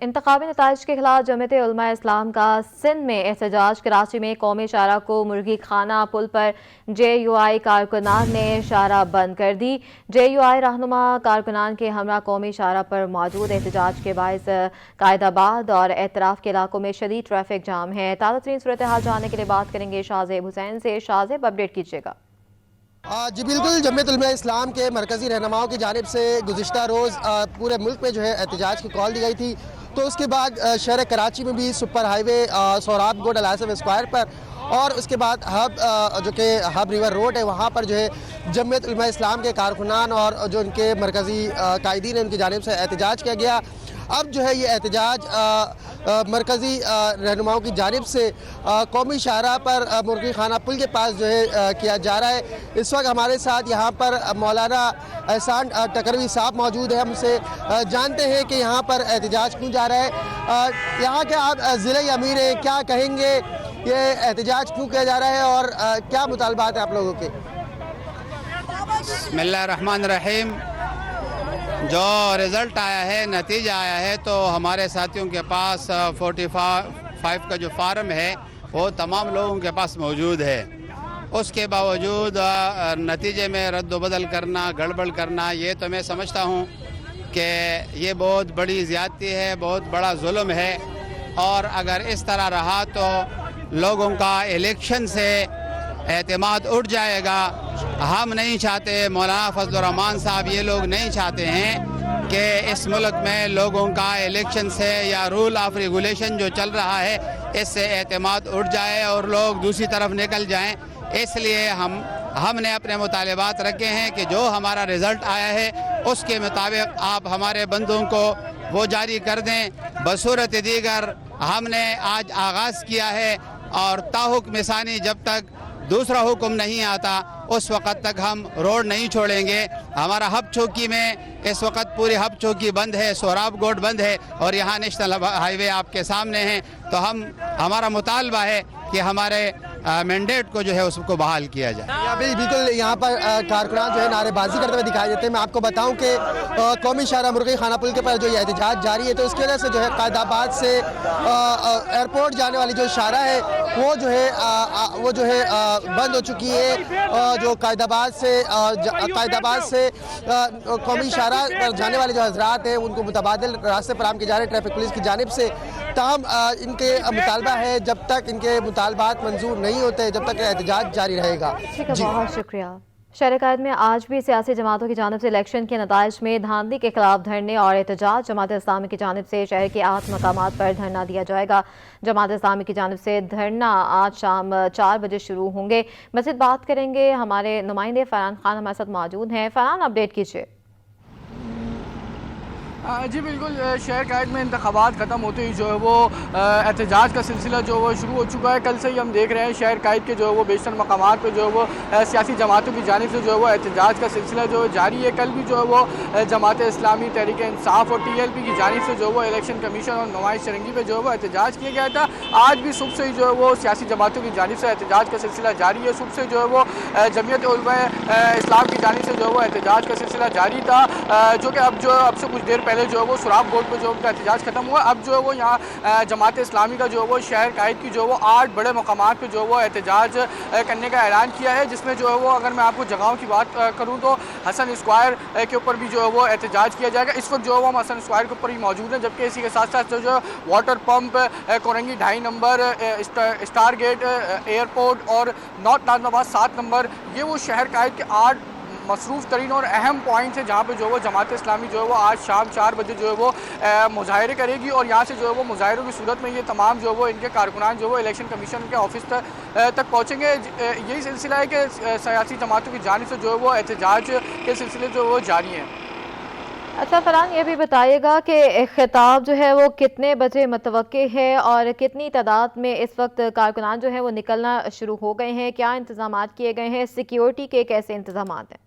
इंतखाबी नताइज के खिलाफ जमीयत उलमा इस्लाम का सिंध में एहतजाज। कराची में कौमी शाहरा को मुर्गी खाना पुल पर JUI कारकुनान ने शाहरा बंद कर दी। JUI रहनुमा कारकुनान के हमरा कौमी शाहरा पर मौजूद एहतजाज के बायस कायदाबाद और एतराफ़ के इलाकों में शदीद ट्रैफिक जाम है। ताज़ा तरीन सूरत हाल जानने के लिए बात करेंगे शाहजेब हुसैन से। शाहजेब, अपडेट कीजिएगा। जी बिल्कुल, जमीयत उलमा इस्लाम के मरकज़ी रहनुमाओं की जानिब से गुज़िश्ता रोज़ पूरे मुल्क में जो है एहतजाज की कॉल दी गई थी। तो उसके बाद शहर कराची में भी सुपर हाईवे सोहराब गोड अलासफ स्क्वायर पर और उसके बाद हब जो कि हब रिवर रोड है वहाँ पर जो है जमीयत उलमा इस्लाम के कारकुनान और जो उनके मरकज़ी कायदीन हैं उनकी जानिब से एहतजाज किया गया। अब जो है ये एहतजाज मरकज़ी रहनुमाओं की जानिब से कौमी शाहरा पर मुर्गी खाना पुल के पास जो है किया जा रहा है। इस वक्त हमारे साथ यहाँ पर मौलाना एहसान टकरवी साहब मौजूद है। हमसे जानते हैं कि यहाँ पर एहतजाज क्यों जा रहा है। यहाँ के आप ज़िले अमीर हैं, क्या कहेंगे ये एहतजाज क्यों किया जा रहा है और क्या मुतालबात है आप लोगों के? बिस्मिल्लाहिर्रहमानिर्रहीम। जो रिज़ल्ट आया है, नतीजा आया है, तो हमारे साथियों के पास 45 का जो फार्म है वो तमाम लोगों के पास मौजूद है। उसके बावजूद नतीजे में रद्द बदल करना, गड़बड़ करना, ये तो मैं समझता हूँ कि ये बहुत बड़ी ज़्यादती है, बहुत बड़ा जुल्म है। और अगर इस तरह रहा तो लोगों का इलेक्शन से एतमाद उठ जाएगा। हम नहीं चाहते, मौलाना फजलुर रहमान साहब ये लोग नहीं चाहते हैं कि इस मुल्क में लोगों का इलेक्शन से या रूल ऑफ रेगुलेशन जो चल रहा है इससे एतमाद उठ जाए और लोग दूसरी तरफ निकल जाएं। इसलिए हमने अपने मुतालबात रखे हैं कि जो हमारा रिज़ल्ट आया है उसके मुताबिक आप हमारे बंदों को वो जारी कर दें। बसूरत दीगर हमने आज आगाज़ किया है और ताहुक्म सानी जब तक दूसरा हुक्म नहीं आता उस वक़्त तक हम रोड नहीं छोड़ेंगे। हमारा हब चौकी में इस वक्त पूरी हब चौकी बंद है, सोहराब गोड बंद है और यहाँ नेशनल हाईवे आपके सामने है। तो हमारा मुतालबा है कि हमारे मैंडेट को जो है उसको बहाल किया जाए। बिल्कुल, यहाँ पर कारकुनान जो है नारेबाजी करते हुए दिखाई देते हैं। मैं आपको बताऊं कि कौमी शाहरा मुर्गी खाना पुल के पर जो ये एहतजाज जारी है तो इसकी वजह से जो है कायदाबाद से एयरपोर्ट जाने वाली जो शाहरा है वो जो है बंद हो चुकी है। जो कायदाबाद से कौमी शाहरा पर जाने वाले जो हजरात हैं उनको मुतबादिल रास्ते फराहम किए जा रहे हैं ट्रैफिक पुलिस की जानिब से। ताहम इनके मुतालबा है जब तक इनके मुतालबात मंजूर नहीं होते जब तक एहतजाज जारी रहेगा। जी, बहुत शुक्रिया। शहर कायद में आज भी सियासी जमातों की जानिब से इलेक्शन के नताइज में धांधली के खिलाफ धरने और एहतजाज। जमात इस्लामी की जानिब से शहर के 8 मकामात पर धरना दिया जाएगा। जमात इस्लामी की जानिब से धरना आज शाम 4 बजे शुरू होंगे। मज़ीद बात करेंगे, हमारे नुमाइंदे फरहान खान हमारे साथ मौजूद हैं। फरहान, अपडेट कीजिए। जी बिल्कुल, शहर कायद में इंतखाबात ख़त्म होते ही जो है वो एहतजाज का सिलसिला जो है वो शुरू हो चुका है। कल से ही हम देख रहे हैं शहर कायद के जो है वो बेशतर मकामात पर जो है वो सियासी जमातों की जानिब से जो है वो एहतजाज का सिलसिला जो है जारी है। कल भी जो है वो जमात इस्लामी, तहरीक इंसाफ और TLP की जानिब से जो है वो इलेक्शन कमीशन और नुमाइश शरंगी पर जो है वो एहतजाज किया गया था। आज भी सुबह से ही जो है वो सियासी जमातों की जानिब से एहतजाज का सिलसिला जारी है। सुबह से जो है वो जमीयत उलमा इस्लाम की जानिब से जो है वो एहतजाज का सिलसिला जारी था, जो कि अब से कुछ देर पहले जो है वो सुराब गोड पर जो उनका एहतजाज खत्म हुआ। अब जो है वो यहाँ जमात इस्लामी का जो है वो शहर कायद की जो है वो 8 बड़े मकामात पे जो है वो एहतजाज करने का ऐलान किया है, जिसमें जो है वो अगर मैं आपको जगहों की बात करूँ तो हसन स्क्वायर के ऊपर भी जो है वो एहतजाज किया जाएगा। इस वक्त जो है वो हम हसन स्क्वायर के ऊपर ही मौजूद हैं, जबकि इसी के साथ साथ जो water pump, Korangi 2.5 number, Star Gate airport और नॉर्थ नाजमाबाद 7 नंबर, ये वो शहर कायद के 8 मसरूफ़ तरीन और अहम पॉइंट्स है जहाँ पे जो है वो जमात इस्लामी जो है वो आज शाम 4 बजे जो है वो मुजाहरे करेगी। और यहाँ से जो है वो मुजाहरों की सूरत में ये तमाम जो है वो इनके कारकुनान जो है वो इलेक्शन कमीशन के ऑफिस तक पहुँचेंगे। यही सिलसिला है कि सियासी जमातों की जानिब से जो है वो एहतजाज के सिलसिले जो वो जारी हैं। अच्छा फरहान, ये भी बताइएगा कि खिताब जो है वो कितने बजे मुतवक्के है और कितनी तादाद में इस वक्त कारकुनान जो है वो निकलना शुरू हो गए हैं, क्या इंतजाम किए गए हैं, सिक्योरिटी के कैसे इंतजाम हैं?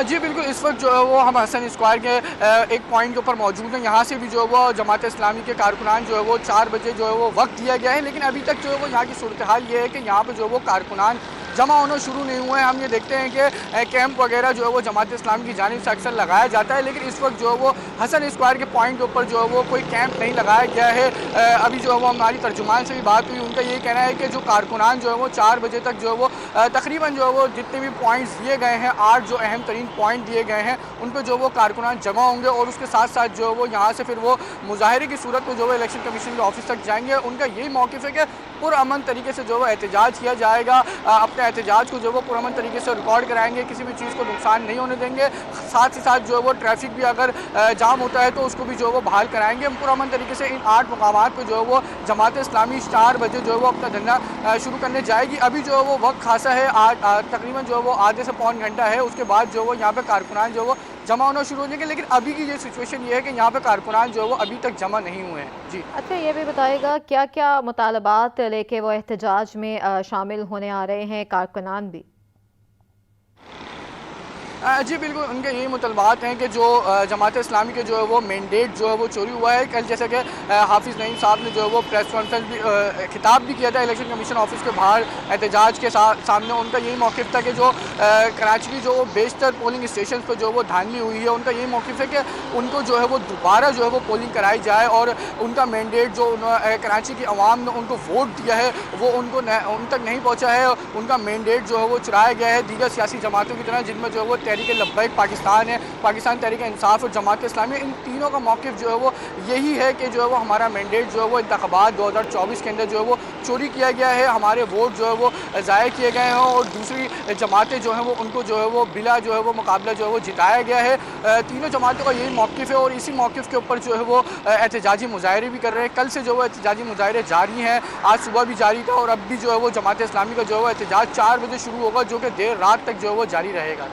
जी बिल्कुल, इस वक्त जो है वो हम हसन स्क्वायर के एक पॉइंट के ऊपर मौजूद हैं। यहाँ से भी जो है वो जमात इस्लामी के कारकुनान जो है वो 4 बजे जो है वो वक्त दिया गया है, लेकिन अभी तक जो है वो यहाँ की सूरत हाल ये है कि यहाँ पे जो है वो कारकुनान जमा होना शुरू नहीं हुए हैं। हम ये देखते हैं कि कैंप वगैरह जो है वो जमात इस्लामी की जानिब से अक्सर लगाया जाता है, लेकिन इस वक्त जो है वो हसन स्क्वायर के पॉइंट के ऊपर जो है वो कोई कैंप नहीं लगाया गया है। अभी जो है वो हमारी तर्जुमान से भी बात हुई, उनका ये कहना है कि जो कारकुनान जो है वो 4 बजे तक जो है वो तकरीबन जो है वो जितने भी पॉइंट्स दिए गए हैं, 8 जो अहम तरीन पॉइंट दिए गए हैं, उन पर जो वो कारकुनान जमा होंगे और उसके साथ साथ जो है वो यहाँ से फिर वो मुजाहरे की सूरत में जो है इलेक्शन कमीशन के ऑफिस तक जाएंगे। उनका यही मौक़िफ़ है कि पुरअमन तरीके से जो है एहतजाज किया जाएगा, अपने एहतजाज को जो वो पुरअमन तरीके से रिकॉर्ड कराएंगे, किसी भी चीज़ को नुकसान नहीं होने देंगे। साथ ही साथ जो है वो ट्रैफिक भी अगर जाम होता है तो उसको भी जो है वो बहाल कराएंगे। हम पुरअमन तरीके से इन 8 मकामात पर जो है वो जमात इस्लामी 4 बजे जो है वो अपना धरना शुरू करने जाएगी। अभी जो है वो वक्त खासा है, तकरीबन जो है वो आधे से पौन घंटा है, उसके बाद जो है वो यहाँ पे कारकुनान जो है वो जमा होना शुरू हो जाएंगे। लेकिन अभी की ये सिचुएशन ये है कि यहाँ पे कारकुनान जो है वो अभी तक जमा नहीं हुए हैं। जी अच्छा, ये भी बताइएगा क्या क्या मुतालबात लेके वो एहतजाज में शामिल होने आ रहे हैं कारकुनान भी? जी बिल्कुल, उनके यही मुतलबात हैं कि जो जमात इस्लामी के जो है वो मैंडेट जो है वो चोरी हुआ है। कल जैसे कि हाफिज़ नईम साहब ने जो है वो प्रेस कॉन्फ्रेंस भी खिताब भी किया था इलेक्शन कमीशन ऑफिस के बाहर एहतजाज के सामने। उनका यही मौक़िफ़ था कि जो कराची की जो बेशतर पोलिंग स्टेशन पर जो वो धांधली हुई है, उनका यही मौक़िफ़ है कि उनको जो है वो दोबारा जो है वो पोलिंग कराई जाए और उनका मैंडेट जो कराची की अवाम ने उनको वोट दिया है वो उन तक नहीं पहुँचा है। उनका मैंडेट जो है वो चुराया गया है दीगर सियासी जमातों की तरह, जिनमें जो है वो तहरीक लब्बैक पाकिस्तान है, पाकिस्तान तहरीक इंसाफ और जमात इस्लामी, इन तीनों का मौक़िफ़ जो है वो यही है कि जो है वो हमारा मैंडेट जो है वो इंतख़ाबात 2024 के अंदर जो है वो चोरी किया गया है, हमारे वोट जो है वो ज़ाया किए गए हैं और दूसरी जमातें जो हैं वो उनको जो है वो बिला जो है वो मुकाबला जो है वो जिताया गया है। तीनों जमातों का यही मौक़िफ़ है और इसी मौक़िफ़ के ऊपर जो है वो एहतजाजी मुज़ाहरे भी कर रहे हैं। कल से जो है एहतजाजी मुज़ाहरे जारी हैं, आज सुबह भी जारी था और अब भी जो है वो जमात इस्लामी का जो है वो एहतजाज 4 बजे शुरू होगा, जो कि देर रात तक जो है वो जारी रहेगा।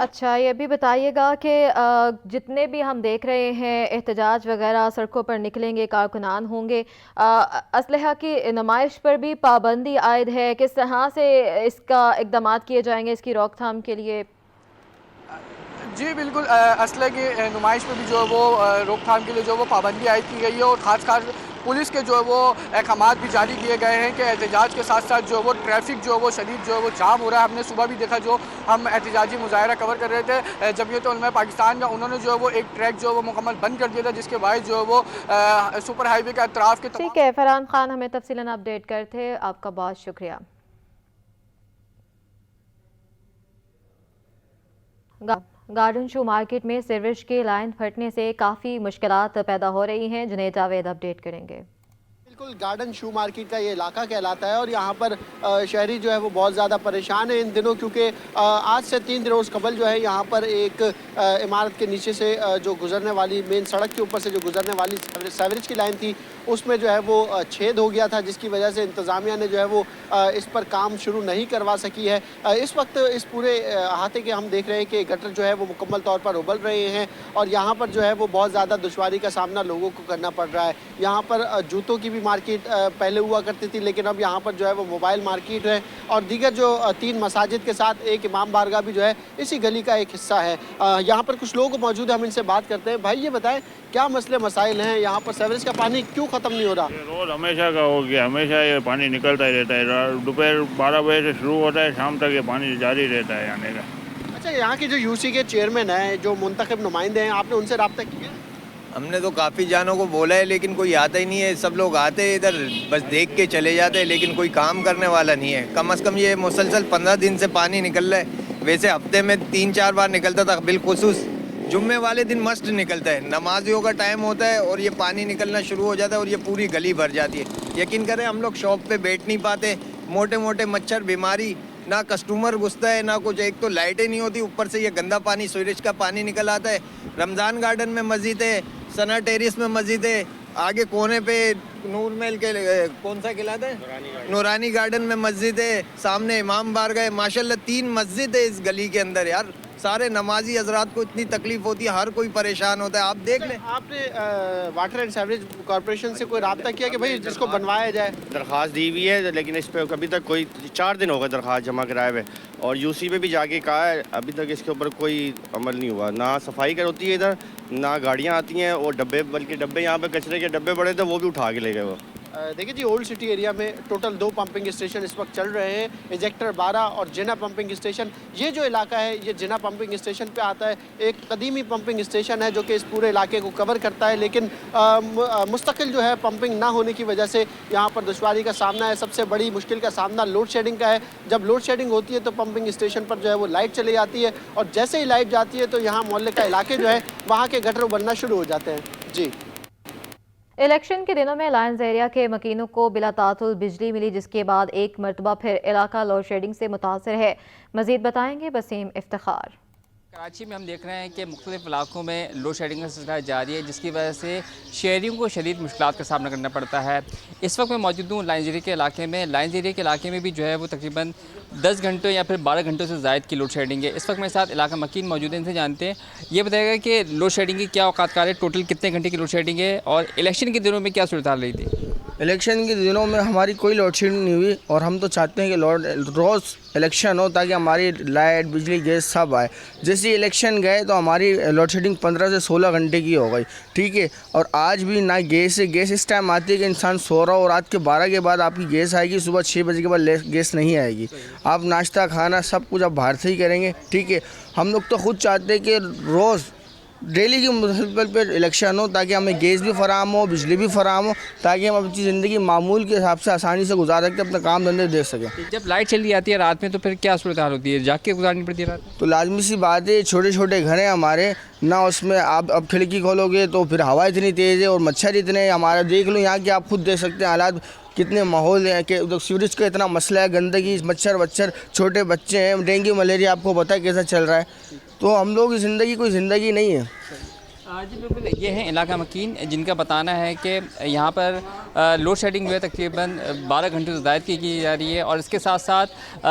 अच्छा, ये भी बताइएगा कि जितने भी हम देख रहे हैं एहतजाज वगैरह सड़कों पर निकलेंगे, कारकुनान होंगे, असलहा की नुमाइश पर भी पाबंदी आयद है, किस तरह से इसका इक़दामात किए जाएंगे इसकी रोकथाम के लिए? जी बिल्कुल, असलहे की नुमाइश पर भी जो है वो रोकथाम के लिए जो है वो पाबंदी आयद की गई है और ख़ास पुलिस के जो है वो अहकामात भी जारी किए गए हैं कि एहतजाज के साथ साथ जो है वो ट्रैफिक जो है वो शदीद जो है वो जाम हो रहा है। हमने सुबह भी देखा, जो हम एहतजाजी मुज़ाहरा कवर कर रहे थे जमीयत उलमा पाकिस्तान का, उन्होंने जो है वो एक ट्रैक जो है वो मुकम्मल बंद कर दिया था, जिसके बायस जो है वो सुपर हाईवे के अतराफ़ के ठीक है, फरहान खान हमें तफसीलन अपडेट करते, आपका बहुत शुक्रिया। गार्डन शू मार्केट में सीवरेज की लाइन फटने से काफ़ी मुश्किलात पैदा हो रही हैं। जुनैद जावेद अपडेट करेंगे। बिल्कुल, गार्डन शू मार्केट का ये इलाका कहलाता है और यहाँ पर शहरी जो है वो बहुत ज़्यादा परेशान है इन दिनों, क्योंकि आज से 3 रोज़ कबल जो है यहाँ पर एक इमारत के नीचे से जो गुजरने वाली मेन सड़क के ऊपर से जो गुजरने वाली सीवरेज की लाइन थी, उसमें जो है वो छेद हो गया था, जिसकी वजह से इंतज़ामिया ने जो है वो इस पर काम शुरू नहीं करवा सकी है। इस वक्त इस पूरे अहाते के हम देख रहे हैं कि गटर जो है वो मुकम्मल तौर पर उबल रहे हैं और यहाँ पर जो है वो बहुत ज़्यादा दुश्वारी का सामना लोगों को करना पड़ रहा है। यहाँ पर जूतों की भी मार्केट पहले हुआ करती थी, लेकिन अब यहाँ पर जो है वो मोबाइल मार्केट है और दीगर जो 3 मसाजिद के साथ एक इमाम बारगाह भी जो है इसी गली का एक हिस्सा है। यहाँ पर कुछ लोग मौजूद हैं, हम इनसे बात करते हैं। भाई ये बताएं, क्या मसले मसाइल हैं यहाँ पर? सीवरेज का पानी क्यों ख़त्म नहीं हो रहा? रोज़ हमेशा का हो गया, हमेशा ये पानी निकलता ही रहता है। दोपहर 12 बजे से शुरू होता है, शाम तक ये पानी जारी रहता है आने का। अच्छा, यहाँ की जो यूसी के चेयरमैन हैं, जो मुंतखब नुमाइंदे हैं, आपने उनसे रब्ता किया? हमने तो काफ़ी जानों को बोला है, लेकिन कोई आता ही नहीं है। सब लोग आते हैं इधर, बस देख के चले जाते हैं, लेकिन कोई काम करने वाला नहीं है। कम से कम ये मुसलसल 15 दिन से पानी निकल रहा है। वैसे हफ्ते में 3-4 बार निकलता था, बिलखुसूस जुम्मे वाले दिन मस्त निकलता है। नमाजियों का टाइम होता है और ये पानी निकलना शुरू हो जाता है और ये पूरी गली भर जाती है। यकीन करें, हम लोग शॉप पे बैठ नहीं पाते, मोटे मोटे मच्छर, बीमारी, ना कस्टमर घुसता है ना कुछ। एक तो लाइटें नहीं होती, ऊपर से ये गंदा पानी, सीवरेज का पानी निकल आता है। रमज़ान गार्डन में मस्जिद है, सना टेरिस में मस्जिद है, आगे कोने पे नूर महल के कौन सा किला है, नूरानी गार्डन में मस्जिद है, सामने इमाम बारगाह है। माशाल्लाह 3 मस्जिद है इस गली के अंदर। यार सारे नमाजी हजरात को इतनी तकलीफ होती है, हर कोई परेशान होता है। आप देख लें। आपने वाटर एंड सीवरेज कॉर्पोरेशन से कोई रब्ता किया कि भाई जिसको बनवाया जाए? दरख्वास्त दी हुई है, लेकिन इस पर कभी तक कोई 4 दिन हो गए दरख्वास्त जमा कराए हुए, और यूसी पे भी जाके कहा है, अभी तक इसके ऊपर कोई अमल नहीं हुआ। ना सफाई कर होती है इधर, ना गाड़ियाँ आती हैं, और डब्बे, बल्कि डब्बे यहाँ पे कचरे के डब्बे पड़े थे वो भी उठा के ले गए वो। देखिए जी, ओल्ड सिटी एरिया में टोटल 2 पंपिंग स्टेशन इस वक्त चल रहे हैं, इजेक्टर 12 और जिना पंपिंग स्टेशन। ये जो इलाका है ये जिना पंपिंग स्टेशन पे आता है। एक कदीमी पंपिंग स्टेशन है जो कि इस पूरे इलाके को कवर करता है, लेकिन मुस्तकिल जो है पंपिंग ना होने की वजह से यहाँ पर दुश्वारी का सामना है। सबसे बड़ी मुश्किल का सामना लोड शेडिंग का है। जब लोड शेडिंग होती है तो पंपिंग स्टेशन पर जो है वो लाइट चली जाती है, और जैसे ही लाइट जाती है तो यहाँ मोहल्ले का इलाके जो है वहाँ के गटर बनना शुरू हो जाते हैं। जी, इलेक्शन के दिनों में लायंस एरिया के मकीनों को बिला तातुल बिजली मिली, जिसके बाद एक मरतबा फिर इलाका लोड शेडिंग से मुतासर है। मजीद बताएंगे वसीम इफ्तिखार। कराची में हम देख रहे हैं कि मुख्तलिफ इलाकों में लोड शेडिंग का सिलसिला जारी है, जिसकी वजह से शहरियों को शदीद मुश्किलात का सामना करना पड़ता है। इस वक्त मैं मौजूद हूँ लायंस एरिया के इलाके में। लायंस एरिया के इलाके में भी जो है वो तकरीबन 10 घंटों या फिर 12 घंटों से ज़ायद की लोड शेडिंग है। इस वक्त मेरे साथ इलाका मकीन मौजूद है, इनसे जानते हैं, ये बताएगा कि लोड शेडिंग की क्या औकात कार है, टोटल कितने घंटे की लोड शेडिंग है और इलेक्शन के दिनों में क्या सूरत हाल रही थी। इलेक्शन के दिनों में हमारी कोई लोड शेडिंग नहीं हुई, और हम तो चाहते हैं कि रोज़ इलेक्शन हो ताकि हमारी लाइट बिजली गैस सब आए। जैसे इलेक्शन गए तो हमारी लोड शेडिंग 15 से 16 घंटे की हो गई, ठीक है। और आज भी ना गैस है, गैस इस टाइम आती है कि इंसान सो रहा हो, रात के 12 के बाद आपकी गैस आएगी, सुबह 6 बजे के बाद गैस नहीं आएगी। आप नाश्ता खाना सब कुछ आप बाहर से ही करेंगे, ठीक है। हम लोग तो खुद चाहते हैं कि रोज़ डेली की मुसलसल पर इलेक्शन हो ताकि हमें गैस भी फराम हो, बिजली भी फराम हो, ताकि हम अपनी ज़िंदगी मामूल के हिसाब से आसानी से गुजार सकते, अपना काम धंधे देख सकें। जब लाइट चली जाती है रात में तो फिर क्या सूरत हाल होती है, जाग के गुजारनी पड़ती है रात? तो लाजमी सी बात है, छोटे छोटे घर हैं हमारे ना, उसमें आप अब खिड़की खोलोगे तो फिर हवा इतनी तेज़ है और मच्छर इतने, हमारा देख लो यहाँ के, आप खुद देख सकते हैं हालात कितने माहौल है कि उधर सीवरेज का इतना मसला है, गंदगी, मच्छर, छोटे बच्चे हैं, डेंगू मलेरिया आपको पता है कैसा चल रहा है। तो हम लोग की ज़िंदगी कोई ज़िंदगी नहीं है। जी बिल्कुल, ये है इलाका मकीन, जिनका बताना है कि यहाँ पर लोड शेडिंग जो है तकरीबन 12 घंटे से ज़ायद की जा रही है, और इसके साथ साथ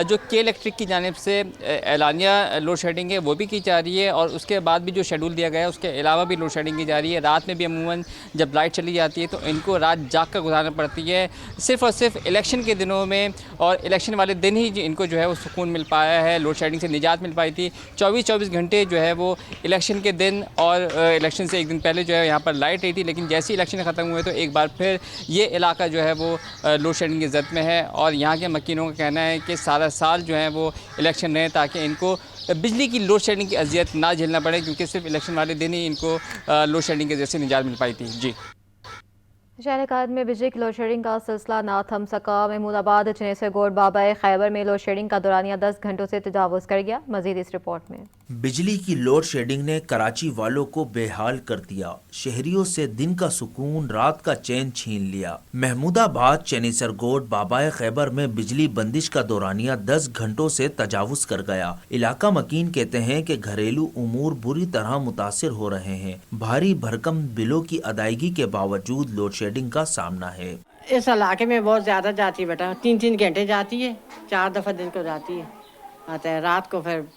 जो के इलेक्ट्रिक की जानिब से एलानिया लोड शेडिंग है वो भी की जा रही है, और उसके बाद भी जो शेड्यूल दिया गया है उसके अलावा भी लोड शेडिंग की जा रही है। रात में भी अमूमन जब लाइट चली जाती है तो इनको रात जाग कर गुजारना पड़ती है, सिर्फ़ और सिर्फ इलेक्शन के दिनों में, और इलेक्शन वाले दिन ही इनको जो है वो सुकून मिल पाया है, लोड शेडिंग से निजात मिल पाई थी। 24 घंटे जो है वो इलेक्शन के दिन और इलेक्शन से एक दिन पहले जो है यहाँ पर लाइट रही थी, लेकिन जैसे ही इलेक्शन ख़त्म हुए तो एक बार फिर ये इलाका जो है वो लोड शेडिंग की ज़द में है। और यहाँ के मकीनों का कहना है कि सारा साल जो है वो इलेक्शन रहे ताकि इनको बिजली की लोड शेडिंग की अजियत ना झेलना पड़े, क्योंकि सिर्फ इलेक्शन वाले दिन ही इनको लोड शेडिंग के जैसे निजात मिल पाई थी। जी, शहर कायद में बिजली की लोड शेडिंग का सिलसिला ना थम सका। महमूदाबाद चनेसर गोड बाबा खैबर में लोड शेडिंग का दौरानिया 10 घंटों से तजावुज कर गया। मजीद इस रिपोर्ट में। बिजली की लोड शेडिंग ने कराची वालों को बेहाल कर दिया, शहरियों से दिन का सुकून, रात का चैन छीन लिया। महमूदाबाद चनेसर गोड बाबा खैबर में बिजली बंदिश का दौरानिया 10 घंटों से तजावुज कर गया। इलाका मकीन कहते हैं कि घरेलू उमूर बुरी तरह मुतासिर हो रहे हैं। भारी भरकम बिलों की अदायगी के बावजूद लोड शेडिंग का सामना है। इस इलाके में बहुत ज्यादा जाती है बेटा, 3 घंटे जाती है, 4 दफा दिन को जाती है, आता है रात को फिर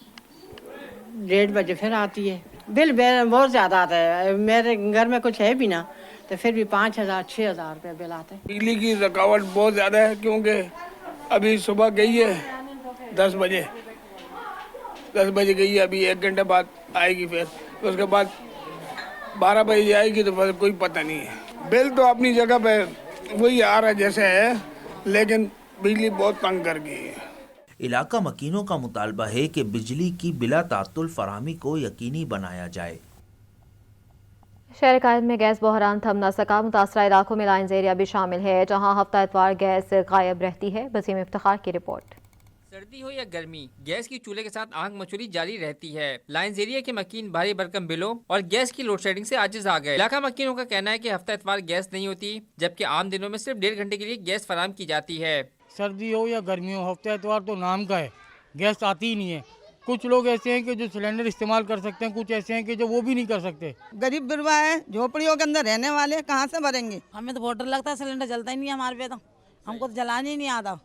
1:30 बजे फिर आती है। बिल बहुत ज्यादा आता है, मेरे घर में कुछ है भी ना तो फिर भी 5,000-6,000 रुपये बिल आता है। बिजली की रुकावट बहुत ज़्यादा है, क्योंकि अभी सुबह गई है 10 बजे गई है, अभी 1 घंटे बाद आएगी, फिर उसके बाद 12 बजे जाएगी, तो फिर कोई पता नहीं है। बिल तो अपनी जगह पे वही आ रहा है जैसे है, लेकिन बिजली बहुत तंग कर गई है। इलाका मकीनों का मुतालबा है कि बिजली की बिला तातुल फराहमी को यकीनी बनाया जाए। शहर कायद में गैस बहरान थम न सका। मुतासरा इलाकों में लायंस एरिया भी शामिल है, जहाँ हफ्ता इतवार गैस गायब रहती है। वसीम इफ्तिखार की रिपोर्ट। सर्दी हो या गर्मी, गैस की चूल्हे के साथ आग मचोली जारी रहती है। लायंस एरिया के मकीन भारी भरकम बिलों और गैस की लोड शेडिंग से आजिज आ गए। इलाका मकीनों का कहना है कि हफ्ता इतवार गैस नहीं होती, जबकि आम दिनों में सिर्फ 1.5 घंटे के लिए गैस फराहम की जाती है। सर्दी हो या गर्मी हो, हफ्ता इतवार तो नाम का है, गैस आती ही नहीं है। कुछ लोग ऐसे हैं कि जो सिलेंडर इस्तेमाल कर सकते हैं, कुछ ऐसे हैं कि जो वो भी नहीं कर सकते। गरीब बिरवा है, झोपड़ियों के अंदर रहने वाले कहाँ से भरेंगे। हमें तो बहुत डर लगता है, सिलेंडर जलता ही नहीं है हमारे पे, तो हमको तो जलाने ही नहीं आता।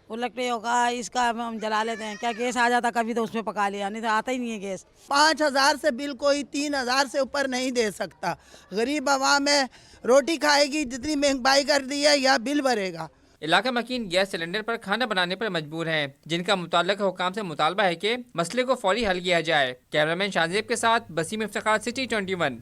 वो लगते होगा इसका हम जला लेते हैं, क्या गैस आ जाता कभी तो उसमें पका लिया, नहीं तो आता ही नहीं है गैस। 5,000 से बिल कोई 3,000 से ऊपर नहीं दे सकता। गरीब आवाम है, रोटी खाएगी, जितनी महंगाई कर दी है या बिल भरेगा। इलाका मकीन गैस सिलेंडर पर खाना बनाने पर मजबूर हैं, जिनका मुताल्लिका हुकाम से मुतालबा है कि मसले को फौरी हल किया जाए। कैमरामैन शाहजेब के साथ वसीम इफ्तिखार, सिटी 21।